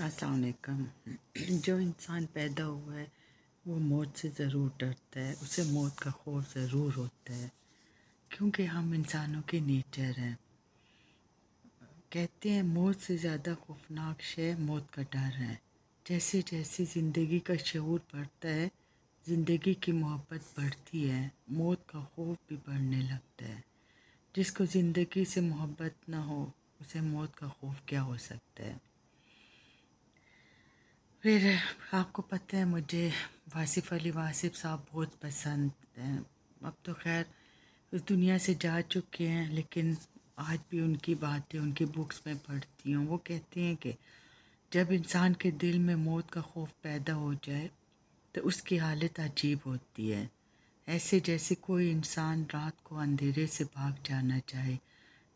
अस्सलाम वालेकुम। जो इंसान पैदा हुआ है वो मौत से ज़रूर डरता है, उसे मौत का खौफ ज़रूर होता है, क्योंकि हम इंसानों के नेचर हैं। कहते हैं मौत से ज़्यादा खौफनाक शय मौत का डर है। जैसे जैसे ज़िंदगी का शऊर बढ़ता है, ज़िंदगी की मोहब्बत बढ़ती है, मौत का खौफ भी बढ़ने लगता है। जिसको ज़िंदगी से मोहब्बत ना हो उसे मौत का खौफ क्या हो सकता है। फिर आपको पता है मुझे वासिफ़ अली वासिफ़ साहब बहुत पसंद हैं। अब तो खैर इस दुनिया से जा चुके हैं, लेकिन आज भी उनकी बातें उनकी बुक्स में पढ़ती हूँ। वो कहते हैं कि जब इंसान के दिल में मौत का खौफ पैदा हो जाए तो उसकी हालत अजीब होती है, ऐसे जैसे कोई इंसान रात को अंधेरे से भाग जाना चाहे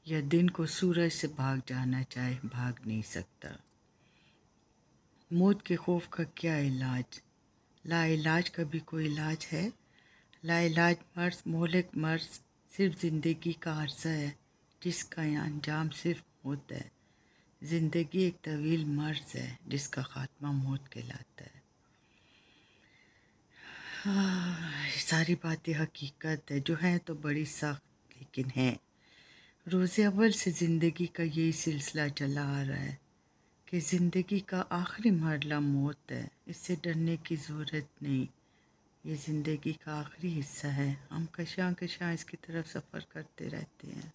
या दिन को सूरज से भाग जाना चाहे, भाग नहीं सकता। मौत के खौफ का क्या इलाज? लाइलाज का भी कोई इलाज है? लाइलाज मर्ज मोहलिक मर्ज सिर्फ ज़िंदगी का अरसा है जिसका अंजाम सिर्फ मौत है। ज़िंदगी एक तवील मर्ज है जिसका ख़ात्मा मौत कहलाता है। सारी बातें हकीकत है, जो है तो बड़ी सख्त लेकिन है। रोज़े अव्वल से ज़िंदगी का यही सिलसिला चला आ रहा है कि ज़िंदगी का आखिरी मरला मौत है। इससे डरने की ज़रूरत नहीं, ये ज़िंदगी का आखिरी हिस्सा है। हम कशां कशां इसकी तरफ सफ़र करते रहते हैं।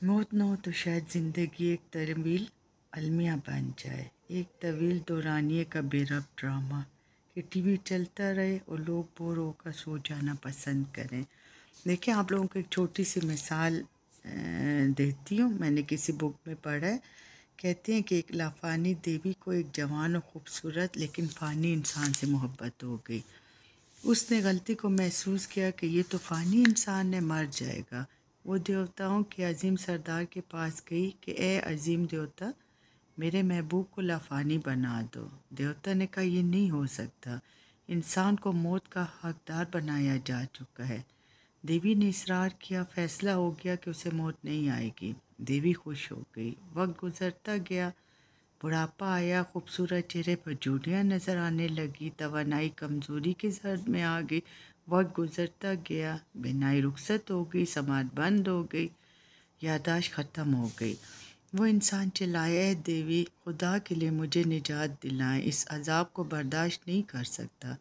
मौत न हो तो शायद ज़िंदगी एक तवील अलमिया बन जाए, एक तवील दौरानिए का बेरब ड्रामा कि टीवी चलता रहे और लोग बोर होकर सो जाना पसंद करें। देखिए, आप लोगों को एक छोटी सी मिसाल देती हूँ। मैंने किसी बुक में पढ़ा है, कहते हैं कि एक लाफानी देवी को एक जवान और ख़ूबसूरत लेकिन फ़ानी इंसान से मोहब्बत हो गई। उसने गलती को महसूस किया कि ये तो फ़ानी इंसान है, मर जाएगा। वो देवताओं के अजीम सरदार के पास गई कि ए अजीम देवता, मेरे महबूब को लाफानी बना दो। देवता ने कहा ये नहीं हो सकता, इंसान को मौत का हकदार बनाया जा चुका है। देवी ने इसरार किया, फैसला हो गया कि उसे मौत नहीं आएगी। देवी खुश हो गई। वक्त गुजरता गया, बुढ़ापा आया, खूबसूरत चेहरे पर झुर्रियाँ नज़र आने लगी, तवानाई कमज़ोरी के जर्द में आ गई। वक्त गुजरता गया, बिनाई रुखसत हो गई, समाज बंद हो गई, यादाश्त ख़त्म हो गई। वो इंसान चिल्लाया, "ऐ देवी, खुदा के लिए मुझे निजात दिलाएं, इस अजाब को बर्दाश्त नहीं कर सकता।"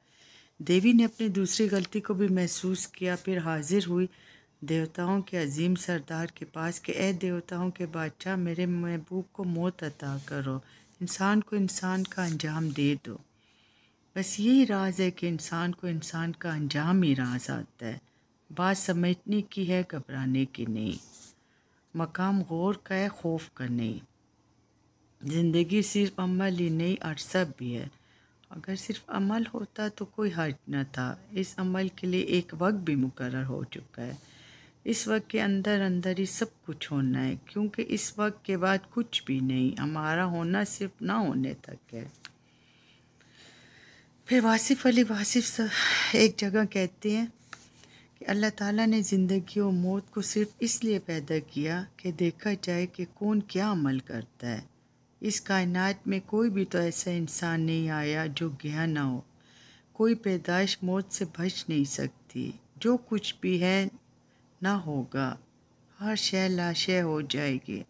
देवी ने अपनी दूसरी गलती को भी महसूस किया, फिर हाजिर हुई देवताओं के अजीम सरदार के पास कि ए देवताओं के बादशाह, मेरे महबूब को मौत अता करो, इंसान को इंसान का अंजाम दे दो। बस यही राज है कि इंसान को इंसान का अंजाम ही राज आता है। बात समझने की है, घबराने की नहीं। मकाम गौर का है, खौफ का नहीं। ज़िंदगी सिर्फ अमल ही नहीं, अरसा भी है। अगर सिर्फ अमल होता तो कोई हर्ज न था। इस अमल के लिए एक वक्त भी मुकर्रर हो चुका है। इस वक्त के अंदर अंदर ही सब कुछ होना है, क्योंकि इस वक्त के बाद कुछ भी नहीं। हमारा होना सिर्फ ना होने तक है। फिर वासिफ़ अली वासिफ़ एक जगह कहते हैं कि अल्लाह ताला ने ज़िंदगी और मौत को सिर्फ इसलिए पैदा किया कि देखा जाए कि कौन क्या अमल करता है। इस कायनात में कोई भी तो ऐसा इंसान नहीं आया जो गया ना हो। कोई पैदाइश मौत से बच नहीं सकती। जो कुछ भी है ना होगा, हर शय लाशय हो जाएगी,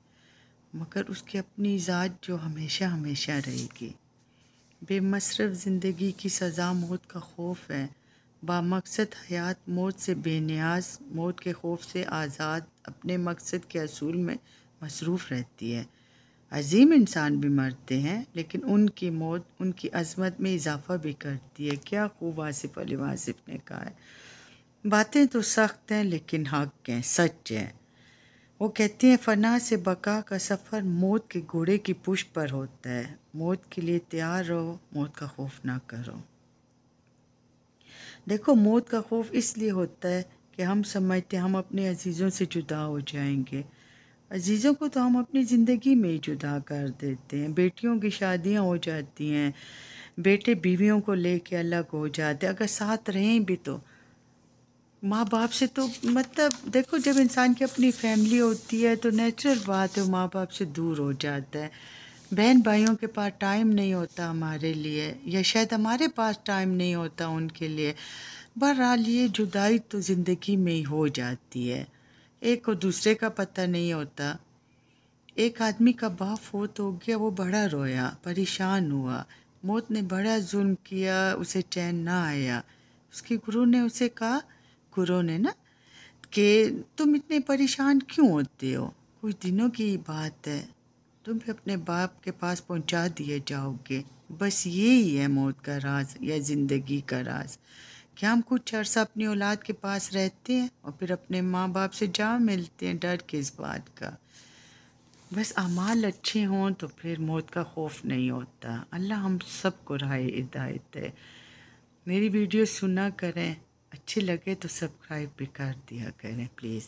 मगर उसकी अपनी ज़ात जो हमेशा हमेशा रहेगी। बेमसरफ ज़िंदगी की सज़ा मौत का खौफ है। बामकसद हयात मौत से बेनियाज, मौत के खौफ से आज़ाद, अपने मकसद के असूल में मसरूफ़ रहती है। अजीम इंसान भी मरते हैं, लेकिन उनकी मौत उनकी अज़मत में इजाफ़ा भी करती है। क्या खूब वासिफ़ अली वासिफ़ ने कहा है। बातें तो सख्त हैं लेकिन हक हैं, सच हैं। वो कहती हैं, फ़ना से बका का सफ़र मौत के घोड़े की पुष्ट पर होता है। मौत के लिए तैयार रहो, मौत का खौफ ना करो। देखो, मौत का खौफ इसलिए होता है कि हम समझते हम अपने अजीज़ों से जुदा हो जाएंगे। अजीज़ों को तो हम अपनी ज़िंदगी में ही जुदा कर देते हैं। बेटियों की शादियां हो जाती हैं, बेटे बीवियों को लेके अलग हो जाते हैं। अगर साथ रहें भी तो माँ बाप से तो मतलब देखो, जब इंसान की अपनी फैमिली होती है तो नेचुरल बात है, माँ बाप से दूर हो जाता है। बहन भाइयों के पास टाइम नहीं होता हमारे लिए, या शायद हमारे पास टाइम नहीं होता उनके लिए। बहरहाल ये जुदाई तो ज़िंदगी में ही हो जाती है, एक को दूसरे का पता नहीं होता। एक आदमी का बाप फौत हो गया, वो बड़ा रोया, परेशान हुआ, मौत ने बड़ा जुल्म किया, उसे चैन ना आया। उसके गुरु ने उसे कहा, गुरु ने ना, कि तुम इतने परेशान क्यों होते हो, कुछ दिनों की बात है, तुम भी अपने बाप के पास पहुंचा दिए जाओगे। बस यही है मौत का राज या ज़िंदगी का राज, कि हम कुछ अर्सा अपनी औलाद के पास रहते हैं और फिर अपने माँ बाप से जा मिलते हैं। डर किस बात का, बस अमाल अच्छे हों तो फिर मौत का खौफ नहीं होता। अल्लाह हम सबको राह हिदायत है। मेरी वीडियो सुना करें, अच्छी लगे तो सब्सक्राइब भी कर दिया करें प्लीज़।